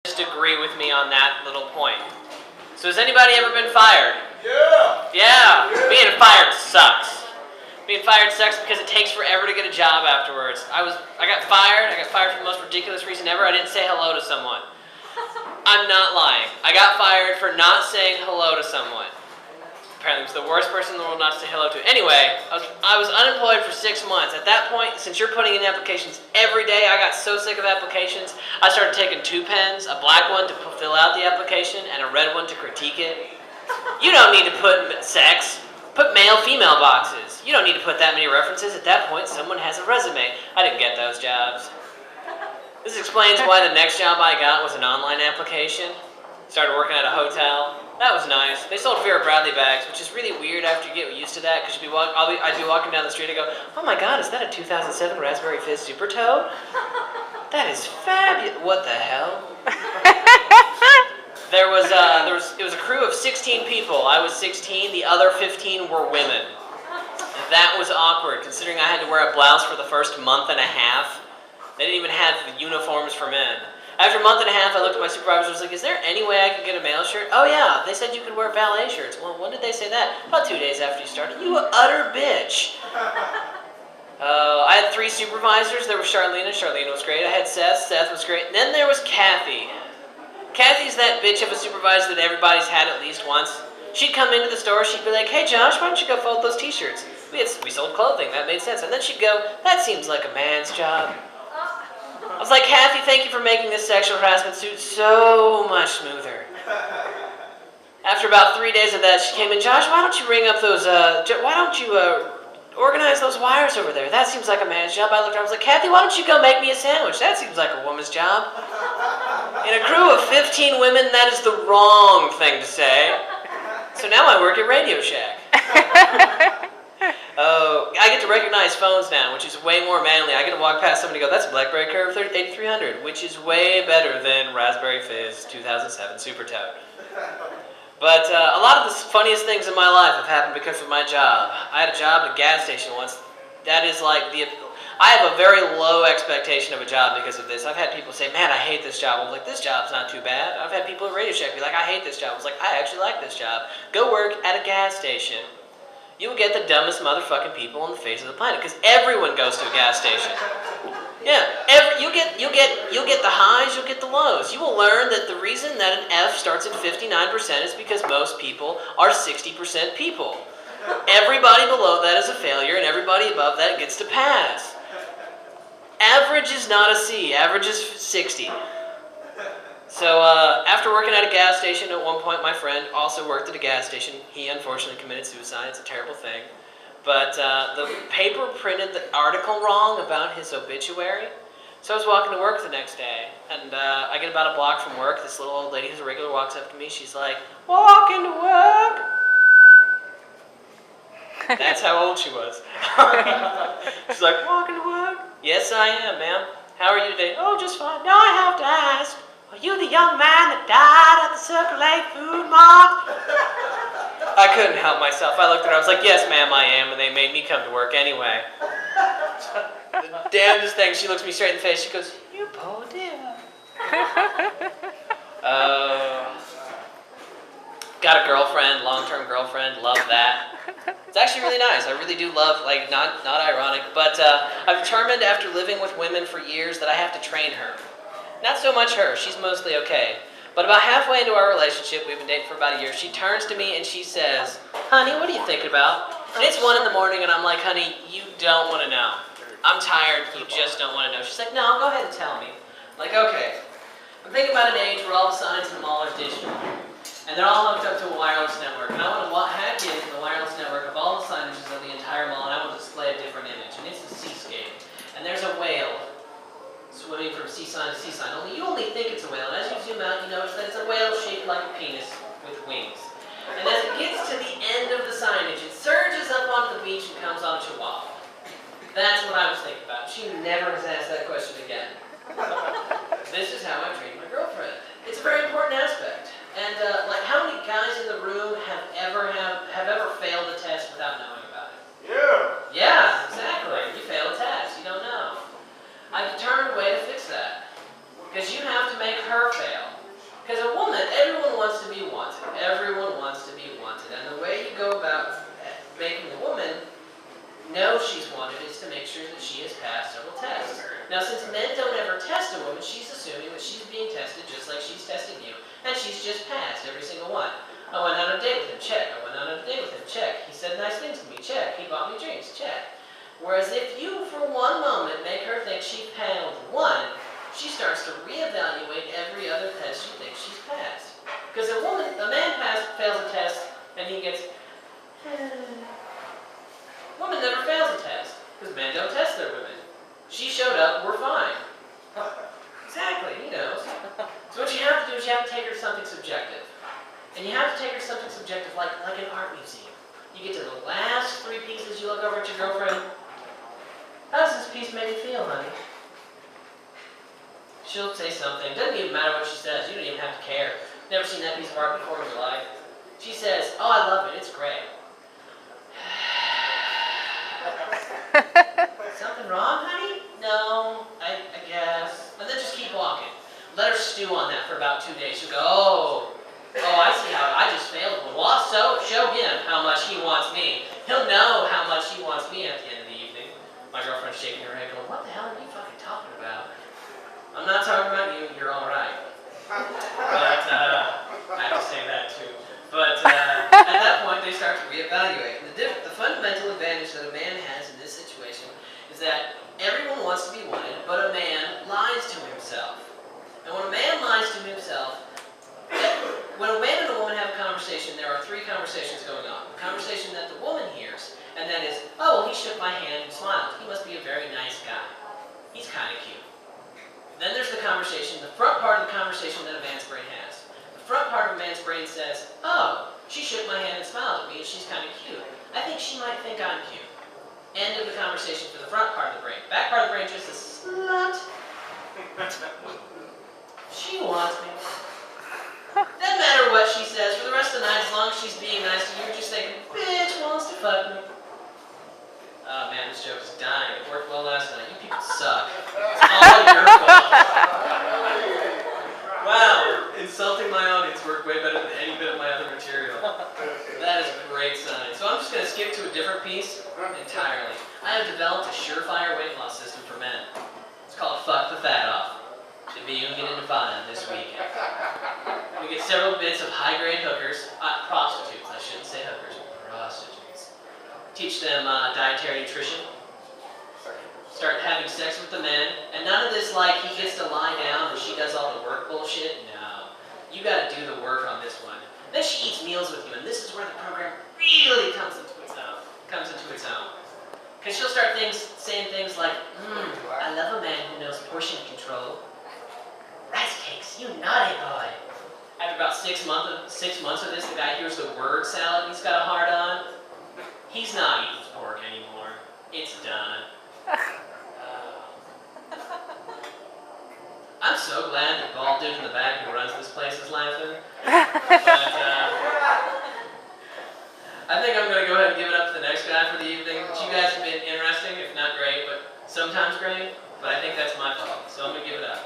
just agree with me on that little point. So has anybody ever been fired? Yeah! Yeah! Being fired sucks. Being fired sucks because it takes forever to get a job afterwards. I got fired for the most ridiculous reason ever. I didn't say hello to someone. I'm not lying. I got fired for not saying hello to someone. Apparently I was the worst person in the world not to say hello to. Anyway, I was unemployed for 6 months. At that point, since you're putting in applications every day, I got so sick of applications, I started taking 2 pens, a black one to fill out the application, and a red one to critique it. You don't need to put sex. Put male-female boxes. You don't need to put that many references. At that point, someone has a resume. I didn't get those jobs. This explains why the next job I got was an online application. Started working at a hotel. That was nice. They sold Vera Bradley bags, which is really weird after you get used to that, because I'd be walking down the street and go, oh my god, is that a 2007 Raspberry Fizz Super Toe? That is fabulous. What the hell? It was a crew of 16 people. I was 16, the other 15 were women. That was awkward, considering I had to wear a blouse for the first month and a half. They didn't even have uniforms for men. After a month and a half, I looked at my supervisor and was like, is there any way I could get a male shirt? Oh yeah, they said you could wear ballet shirts. Well, when did they say that? About 2 days after you started. You utter bitch. I had 3 supervisors. There was Charlene. Charlene was great. I had Seth. Seth was great. And then there was Kathy. Kathy's that bitch of a supervisor that everybody's had at least once. She'd come into the store, she'd be like, hey Josh, why don't you go fold those t-shirts? We sold clothing, that made sense. And then she'd go, that seems like a man's job. I was like, Kathy, thank you for making this sexual harassment suit so much smoother. After about 3 days of that, she came in, Josh, why don't you ring up those, organize those wires over there? That seems like a man's job. I looked around, I was like, Kathy, why don't you go make me a sandwich? That seems like a woman's job. In a crew of 15 women, that is the wrong thing to say. So now I work at Radio Shack. I get to recognize phones now, which is way more manly. I get to walk past somebody and go, that's a BlackBerry Curve 8300, which is way better than Raspberry Fizz 2007 Super Toad. But a lot of the funniest things in my life have happened because of my job. I had a job at a gas station once. That is like I have a very low expectation of a job because of this. I've had people say, man, I hate this job. I'm like, this job's not too bad. I've had people at Radio Shack be like, I hate this job. I was like, I actually like this job. Go work at a gas station. You will get the dumbest motherfucking people on the face of the planet, because everyone goes to a gas station. Yeah, you'll get the highs, you'll get the lows. You will learn that the reason that an F starts at 59% is because most people are 60% people. Everybody below that is a failure, and everybody above that gets to pass. Average is not a C, average is 60. So after working at a gas station, at one point my friend also worked at a gas station. He unfortunately committed suicide. It's a terrible thing. But the paper printed the article wrong about his obituary. So I was walking to work the next day, and I get about a block from work. This little old lady who's a regular walks up to me. She's like, walking to work. That's how old she was. She's like, walking to work? Yes, I am, ma'am. How are you today? Oh, just fine. Now I have to ask, are you the young man that died at the Circle A Food Mart? I couldn't help myself. I looked at her. I was like, yes, ma'am, I am. And they made me come to work anyway. The damnedest thing. She looks me straight in the face. She goes, you poor dear. Got a girlfriend, long-term girlfriend. Love that. It's actually really nice. I really do love, like, not ironic, but I've determined after living with women for years that I have to train her. Not so much her. She's mostly okay. But about halfway into our relationship, we've been dating for about a year, she turns to me and she says, honey, what are you thinking about? And it's 1 in the morning and I'm like, honey, you don't want to know. I'm tired. You just don't want to know. She's like, no, go ahead and tell me. I'm like, okay. I'm thinking about an age where all the signs in the mall are digital. And they're all hooked up to a wireless network. And I want to hack into the wireless network of all the signages of the entire mall, and I want to display a different image. And it's a seascape. And there's a whale swimming from sea sign to sea sign. You only think it's a whale. And as you zoom out, you notice that it's a whale shaped like a penis with wings. And as it gets to the end of the signage, it surges up onto the beach and comes on Chihuahua. That's what I was thinking about. She never has asked that question again. This is how I treat my girlfriend. It's a very important aspect. And like, how many guys in the room have ever failed a test without knowing about it? Yeah. Yeah, exactly. You fail a test, you don't know. I've determined a way to fix that, because you have to make her fail. Because a woman, everyone wants to be wanted. Everyone wants to be wanted. And the way you go about making a woman know she's wanted is to make sure that she has passed several tests. Now, since men don't ever test a woman, she's assuming that she's being tested just like she's testing you. And she's just passed every single one. I went on a date with him, check. I went on a date with him, check. He said nice things to me, check. He bought me drinks, check. Whereas if you, for one moment, make her think she failed one, she starts to reevaluate every other test she thinks she's passed. Because a man fails a test, and he gets, woman never fails a test, because men don't test their women. She showed up, we're fine. Exactly, he knows. So what you have to do is you have to take her to something subjective. And you have to take her to something subjective like an art museum. You get to the last 3 pieces, you look over at your girlfriend. How does this piece make you feel, honey? She'll say something. Doesn't even matter what she says. You don't even have to care. Never seen that piece of art before in your life. She says, oh, I love it. It's great. Something wrong, honey? No, I guess. And then just keep walking. Let her stew on that for about 2 days. She'll go, oh, I see how I just failed. Well, so show him how much he wants me. He'll know how much he wants me at the end of the evening. My girlfriend's shaking her head going, what the hell are you fucking talking about? I'm not talking about you, you're alright. But, I have to say that too. But, at that point, they start to reevaluate. The fundamental advantage that a man has in this situation is that everyone wants to be wanted, but a man lies to himself. And when a man lies to himself, when a man and a woman have a conversation, there are 3 conversations going on. The conversation that the woman hears, and that is, oh, well, he shook my hand and smiled. He must be a very nice guy. He's kind of cute. Then there's the conversation, the front part of the conversation that a man's brain has. The front part of a man's brain says, oh, she shook my hand and smiled at me and she's kind of cute. I think she might think I'm cute. End of the conversation for the front part of the brain. Back part of the brain just a slut. She wants me. Doesn't matter what she says for the rest of the night, as long as she's being nice to you, you're just thinking, bitch wants to fuck me. Oh man, this joke is dying. It worked well last night. You people suck. It's all your fault. Wow, insulting my audience worked way better than any bit of my other material. That is a great sign. So I'm just going to skip to a different piece entirely. I have developed a surefire weight loss system for men. It's called Fuck the Fat Off. Should be union in Nevada this weekend. We get several bits of high-grade hookers, prostitutes, I shouldn't say hookers, prostitutes. Teach them dietary nutrition. Start having sex with the men, and none of this like he gets to lie down and she does all the work bullshit. No, you got to do the work on this one. Then she eats meals with you, and this is where the program really comes into its own. Because she'll start saying things like, I love a man who knows portion control. Rice cakes, you naughty boy. After about 6 months of this, the guy hears the word salad he's got a heart on. He's not eating pork anymore. It's done. I'm so glad the bald dude in the back who runs this place is laughing. But, I think I'm going to go ahead and give it up to the next guy for the evening. You guys have been interesting, if not great, but sometimes great. But I think that's my fault, so I'm going to give it up.